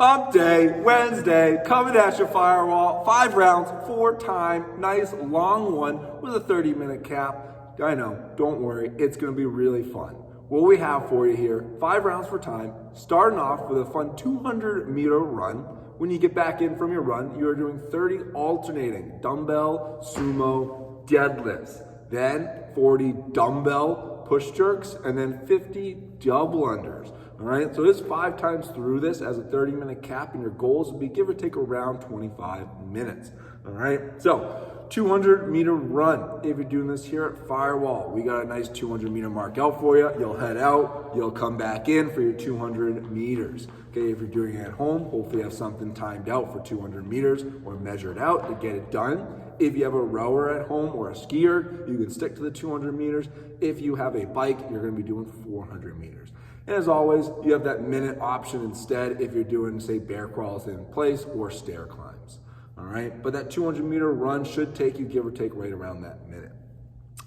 Hump day, Wednesday, coming at your firewall. 5 rounds, 4 time, nice long one with a 30-minute cap. I know, don't worry, it's gonna be really fun. What we have for you here, 5 rounds for time, starting off with a fun 200-meter run. When you get back in from your run, you are doing 30 alternating dumbbell, sumo, deadlifts. Then 40 dumbbell push jerks, and then 50 double unders. All right, so this 5 times through this as a 30-minute cap, and your goals would be give or take around 25 minutes. All right, so 200-meter run. If you're doing this here at Firewall, we got a nice 200-meter mark out for you. You'll head out, you'll come back in for your 200 meters. Okay, if you're doing it at home, hopefully you have something timed out for 200 meters or measured out to get it done. If you have a rower at home or a skier, you can stick to the 200 meters. If you have a bike, you're gonna be doing 400 meters. And as always, you have that minute option instead if you're doing, say, bear crawls in place or stair climbs. All right, but that 200-meter run should take you, give or take, right around that minute.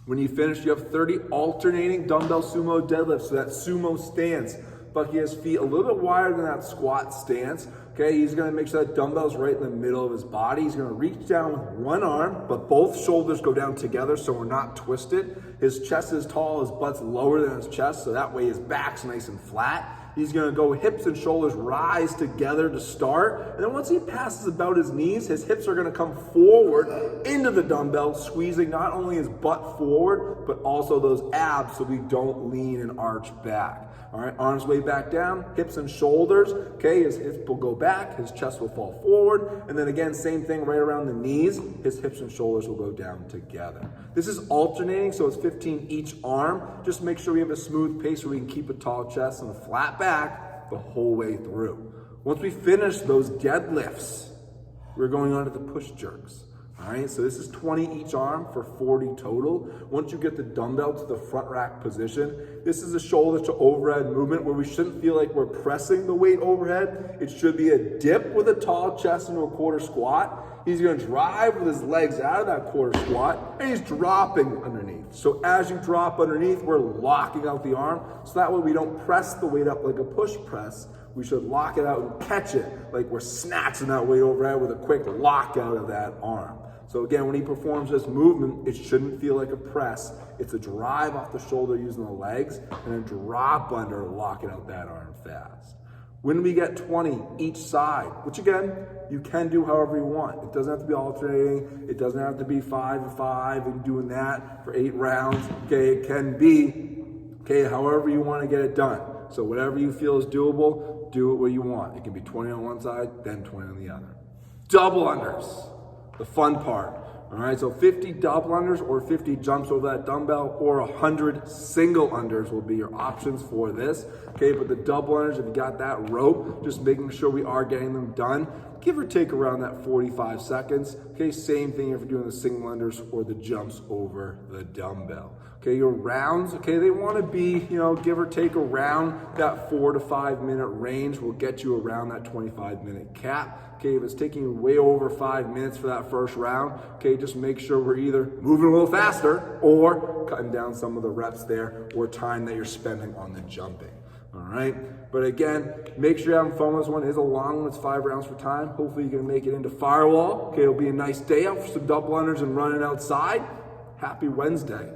When you finish, you have 30 alternating dumbbell sumo deadlifts, so that sumo stance. Bucky has feet a little bit wider than that squat stance. Okay, he's gonna make sure that dumbbell's right in the middle of his body. He's gonna reach down with one arm, but both shoulders go down together so we're not twisted. His chest is tall, his butt's lower than his chest, so that way his back's nice and flat. He's gonna go hips and shoulders rise together to start. And then once he passes about his knees, his hips are gonna come forward into the dumbbell, squeezing not only his butt forward, but also those abs so we don't lean and arch back. All right, arms way back down, hips and shoulders. Okay, his hips will go back, his chest will fall forward. And then again, same thing right around the knees, his hips and shoulders will go down together. This is alternating, so it's 15 each arm. Just make sure we have a smooth pace so we can keep a tall chest and a flat back the whole way through. Once we finish those deadlifts, we're going on to the push jerks. All right, so this is 20 each arm for 40 total. Once you get the dumbbell to the front rack position, this is a shoulder to overhead movement where we shouldn't feel like we're pressing the weight overhead. It should be a dip with a tall chest into a quarter squat. He's gonna drive with his legs out of that quarter squat, and he's dropping underneath. So as you drop underneath, we're locking out the arm, so that way we don't press the weight up like a push press. We should lock it out and catch it like we're snatching that weight overhead with a quick lock out of that arm. So again, when he performs this movement, it shouldn't feel like a press. It's a drive off the shoulder using the legs and a drop under locking out that arm fast. When we get 20 each side, which again, you can do however you want. It doesn't have to be alternating. It doesn't have to be 5 and 5 and doing that for 8 rounds. Okay, it can be, okay, however you want to get it done. So whatever you feel is doable, do it where you want. It can be 20 on one side, then 20 on the other. Double unders. The fun part. All right, so 50 double unders or 50 jumps over that dumbbell or 100 single unders will be your options for this. Okay, but the double unders, if you got that rope, just making sure we are getting them done, give or take around that 45 seconds. Okay, same thing if you're doing the single unders or the jumps over the dumbbell. Okay, your rounds, okay, they want to be, give or take around that 4 to 5 minute range will get you around that 25-minute cap. Okay, if it's taking you way over 5 minutes for that first round, okay, just make sure we're either moving a little faster or cutting down some of the reps there or time that you're spending on the jumping. All right, but again, make sure you're having fun with this one. It is a long one, it's 5 rounds for time. Hopefully you can make it into Firewall. Okay, it'll be a nice day out for some double unders and running outside. Happy Wednesday.